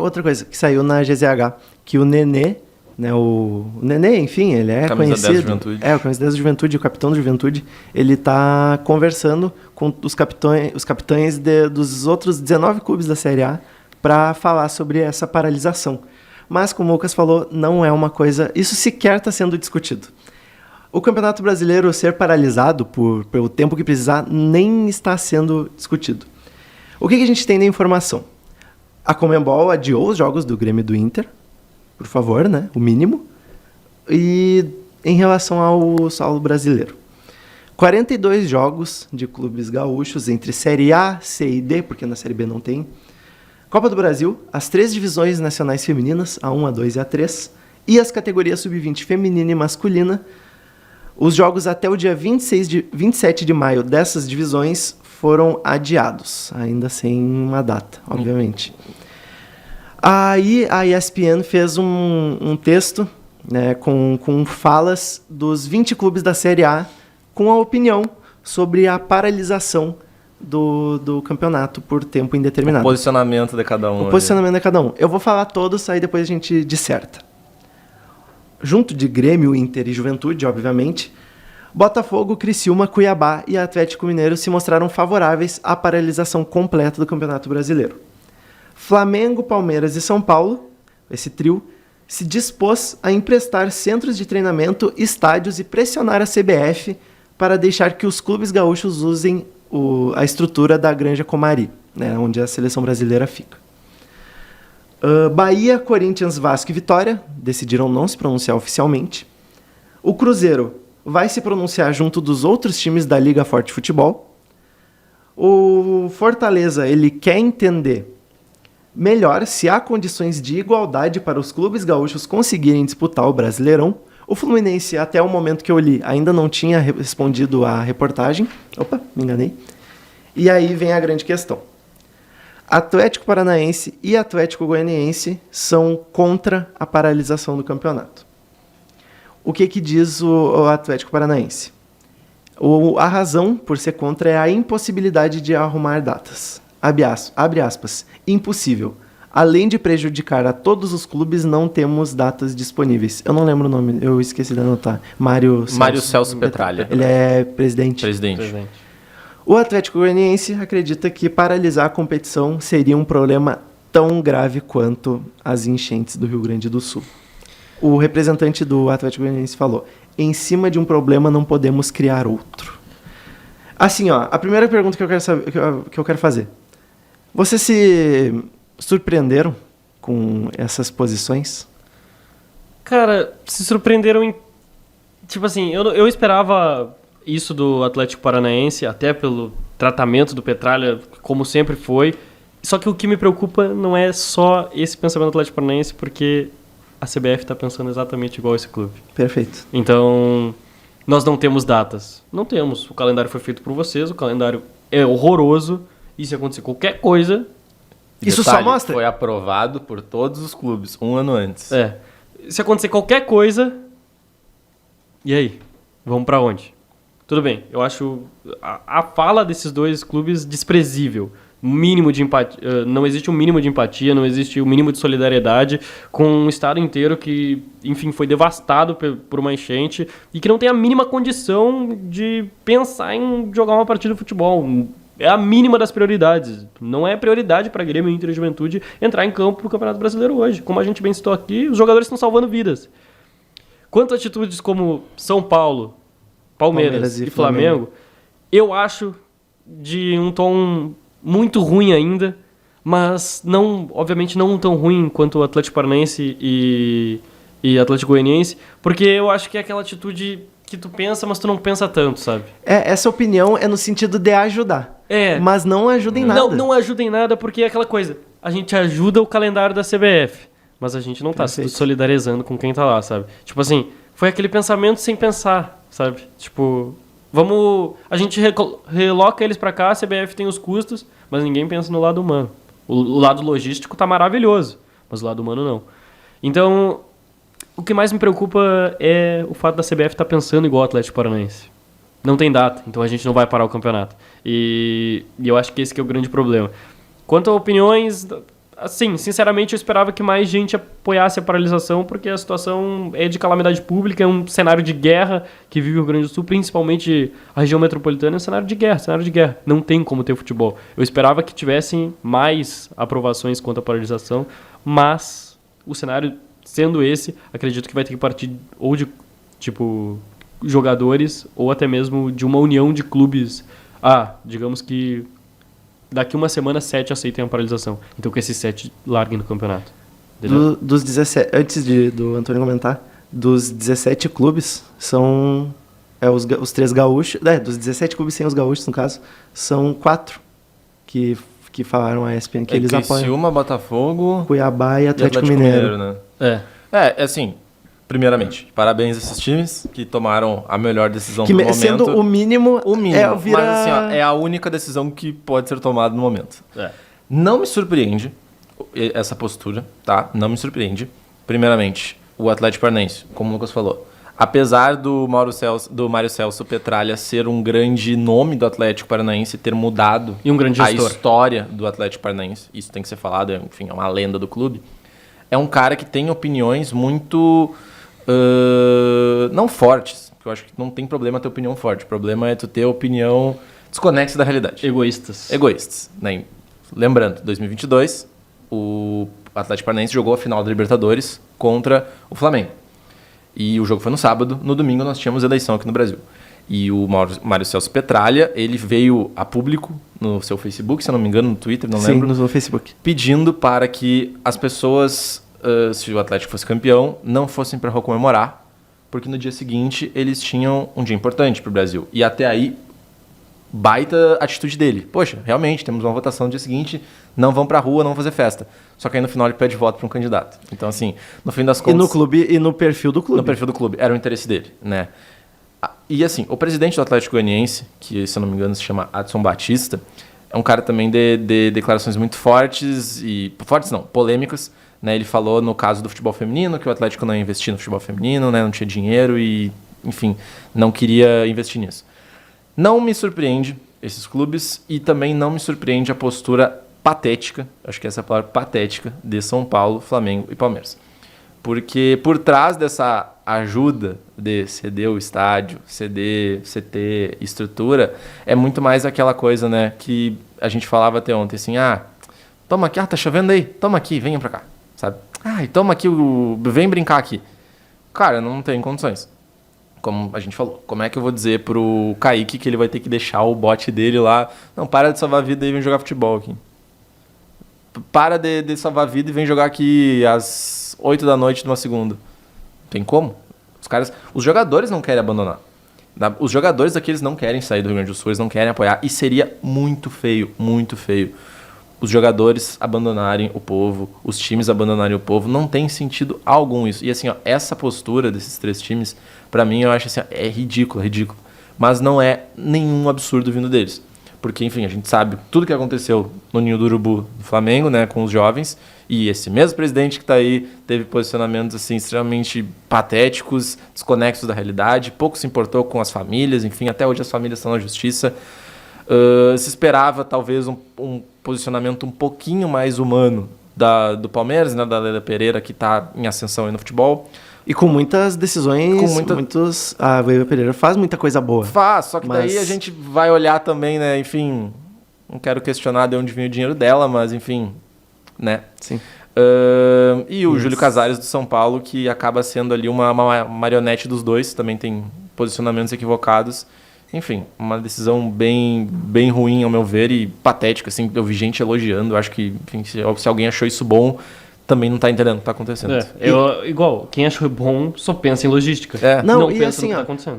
Outra coisa que saiu na GZH, que o Nenê, né, o Nenê, enfim, ele é camisa conhecido. 10 da Juventude. O camisa 10 da Juventude, o capitão da Juventude, ele tá conversando com os capitães dos outros 19 clubes da Série A para falar sobre essa paralisação. Mas, como o Lucas falou, não é uma coisa... Isso sequer está sendo discutido. O Campeonato Brasileiro ser paralisado pelo tempo que precisar nem está sendo discutido. O que a gente tem de informação? A Conmebol adiou os jogos do Grêmio e do Inter, por favor, né? O mínimo. E em relação ao solo brasileiro. 42 jogos de clubes gaúchos entre Série A, C e D, porque na Série B não tem. Copa do Brasil, as 3 divisões nacionais femininas, A1, A2 e A3, e as categorias sub-20 feminina e masculina. Os jogos até o dia 27 de maio dessas divisões foram adiados, ainda sem uma data, obviamente. Aí a ESPN fez um texto, né, com falas dos 20 clubes da Série A com a opinião sobre a paralisação do campeonato por tempo indeterminado. O posicionamento de cada um. Posicionamento de cada um. Eu vou falar todos, aí depois a gente disserta. Junto de Grêmio, Inter e Juventude, obviamente, Botafogo, Criciúma, Cuiabá e Atlético Mineiro se mostraram favoráveis à paralisação completa do Campeonato Brasileiro. Flamengo, Palmeiras e São Paulo, esse trio, se dispôs a emprestar centros de treinamento, estádios e pressionar a CBF para deixar que os clubes gaúchos usem a estrutura da Granja Comari, né, onde a seleção brasileira fica. Bahia, Corinthians, Vasco e Vitória decidiram não se pronunciar oficialmente. O Cruzeiro vai se pronunciar junto dos outros times da Liga Forte Futebol. O Fortaleza, ele quer entender melhor se há condições de igualdade para os clubes gaúchos conseguirem disputar o Brasileirão. O Fluminense, até o momento que eu li, ainda não tinha respondido à reportagem. Opa, me enganei. E aí vem a grande questão. Atlético Paranaense e Atlético Goianiense são contra a paralisação do campeonato. O que diz o Atlético Paranaense? A razão por ser contra é a impossibilidade de arrumar datas. Abre aspas. Impossível. Além de prejudicar a todos os clubes, não temos datas disponíveis. Eu não lembro o nome, eu esqueci de anotar. Mário Celso Petralha. Ele é presidente. O Atlético Goianiense acredita que paralisar a competição seria um problema tão grave quanto as enchentes do Rio Grande do Sul. O representante do Atlético Goianiense falou: em cima de um problema não podemos criar outro. Assim, ó, a primeira pergunta que eu quero fazer. Vocês se surpreenderam com essas posições? Cara, se surpreenderam em... Tipo assim, eu esperava isso do Atlético Paranaense, até pelo tratamento do Petralha, como sempre foi. Só que o que me preocupa não é só esse pensamento do Atlético Paranaense, porque a CBF está pensando exatamente igual esse clube. Perfeito. Então, nós não temos datas. Não temos. O calendário foi feito por vocês, o calendário é horroroso, e se acontecer qualquer coisa... Isso detalhe, só mostra... Foi aprovado por todos os clubes, um ano antes. Se acontecer qualquer coisa... E aí? Vamos pra onde? Tudo bem, eu acho a fala desses dois clubes desprezível. Mínimo de empatia, não existe um mínimo de empatia, não existe um mínimo de solidariedade com um estado inteiro que, enfim, foi devastado por uma enchente e que não tem a mínima condição de pensar em jogar uma partida de futebol. É a mínima das prioridades. Não é prioridade para Grêmio, Inter e Juventude entrar em campo no Campeonato Brasileiro hoje. Como a gente bem citou aqui, os jogadores estão salvando vidas. Quanto a atitudes como São Paulo, Palmeiras e Flamengo, eu acho de um tom muito ruim ainda, mas não, obviamente não tão ruim quanto o Atlético Paranaense e Atlético Goianiense, porque eu acho que é aquela atitude que tu pensa, mas tu não pensa tanto, sabe? Essa opinião é no sentido de ajudar. Mas não ajuda em nada. Não ajuda em nada, porque é aquela coisa. A gente ajuda o calendário da CBF, mas a gente não tá se solidarizando com quem tá lá, sabe? Tipo assim, foi aquele pensamento sem pensar, sabe? Tipo, a gente reloca eles pra cá, a CBF tem os custos, mas ninguém pensa no lado humano. O lado logístico tá maravilhoso, mas o lado humano não. Então, o que mais me preocupa é o fato da CBF estar pensando igual o Atlético Paranaense. Não tem data, então a gente não vai parar o campeonato. E eu acho que esse que é o grande problema. Quanto a opiniões, assim, sinceramente, eu esperava que mais gente apoiasse a paralisação, porque a situação é de calamidade pública, é um cenário de guerra que vive o Rio Grande do Sul, principalmente a região metropolitana, é um cenário de guerra. Não tem como ter futebol. Eu esperava que tivessem mais aprovações quanto à paralisação, mas o cenário sendo esse, acredito que vai ter que partir ou de, tipo, jogadores, ou até mesmo de uma união de clubes. Digamos que daqui uma semana 7 aceitem a paralisação. Então que esses 7 larguem no campeonato. Dos 17, antes do Antônio comentar, dos 17 clubes, são os 3 gaúchos. Dos 17 clubes sem os gaúchos, no caso, são 4 que falaram a ESPN que eles apoiam. Criciúma, Botafogo, Cuiabá e Atlético Mineiro. Né? Assim, primeiramente, parabéns a esses times que tomaram a melhor decisão do momento. Sendo o mínimo, mas assim, é a única decisão que pode ser tomada no momento. Não me surpreende essa postura, tá? Não me surpreende. Primeiramente, o Atlético Paranaense, como o Lucas falou, apesar do Mário Celso Petralha ser um grande nome do Atlético Paranaense, ter mudado e um grande a história do Atlético Paranaense, isso tem que ser falado, enfim, é uma lenda do clube, é um cara que tem opiniões muito... não fortes, porque eu acho que não tem problema ter opinião forte. O problema é tu ter opinião desconexa da realidade. Egoístas. Né? Lembrando, 2022, o Atlético Paranaense jogou a final da Libertadores contra o Flamengo. E o jogo foi no sábado. No domingo nós tínhamos eleição aqui no Brasil. E o Mário Celso Petralha, ele veio a público no seu Facebook, se eu não me engano, no Twitter, não lembro. Sim, no Facebook. Pedindo para que as pessoas... se o Atlético fosse campeão, não fossem para a rua comemorar, porque no dia seguinte eles tinham um dia importante para o Brasil. E até aí, baita atitude dele. Poxa, realmente, temos uma votação no dia seguinte, não vão para a rua, não vão fazer festa. Só que aí no final ele pede voto para um candidato. Então assim, no fim das contas... E no clube, e no perfil do clube. No perfil do clube, era o interesse dele, né? E assim, o presidente do Atlético Goianiense, que se eu não me engano se chama Adson Batista, é um cara também de declarações muito fortes, polêmicas. Né, ele falou no caso do futebol feminino que o Atlético não ia investir no futebol feminino, né, não tinha dinheiro e, enfim, não queria investir nisso. Não me surpreende esses clubes e também não me surpreende a postura patética, acho que essa é a palavra patética, de São Paulo, Flamengo e Palmeiras. Porque por trás dessa ajuda de ceder o estádio, ceder CT, estrutura, é muito mais aquela coisa, né, que a gente falava até ontem, assim, toma aqui, tá chovendo aí, toma aqui, venha pra cá. Sabe? Toma aqui, vem brincar aqui. Cara, não tem condições. Como a gente falou. Como é que eu vou dizer pro Kaique que ele vai ter que deixar o bote dele lá? Não, para de salvar a vida e vem jogar futebol aqui. Para de salvar a vida e vem jogar aqui às 8 da noite de uma segunda. Tem como? Os jogadores não querem abandonar. Os jogadores aqui, eles não querem sair do Rio Grande do Sul, eles não querem apoiar. E seria muito feio, os jogadores abandonarem o povo, os times abandonarem o povo, não tem sentido algum isso. E assim, essa postura desses 3 times, pra mim, eu acho assim, é ridículo. Mas não é nenhum absurdo vindo deles. Porque, enfim, a gente sabe tudo que aconteceu no Ninho do Urubu do Flamengo, né, com os jovens, e esse mesmo presidente que tá aí teve posicionamentos assim, extremamente patéticos, desconexos da realidade, pouco se importou com as famílias, enfim, até hoje as famílias estão na justiça. Se esperava talvez um posicionamento um pouquinho mais humano do Palmeiras, né, da Leila Pereira, que está em ascensão aí no futebol. E com muitas decisões, a Leila Pereira faz muita coisa boa. Só que daí a gente vai olhar também, né, enfim, não quero questionar de onde vinha o dinheiro dela, mas enfim, né. Sim. E o Júlio Casares do São Paulo, que acaba sendo ali uma marionete dos dois, também tem posicionamentos equivocados. Enfim, uma decisão bem ruim, ao meu ver, e patética, assim, eu vi gente elogiando, acho que, enfim, se alguém achou isso bom, também não está entendendo o que está acontecendo. Igual, quem achou bom só pensa em logística. Não pensa assim, no que está acontecendo.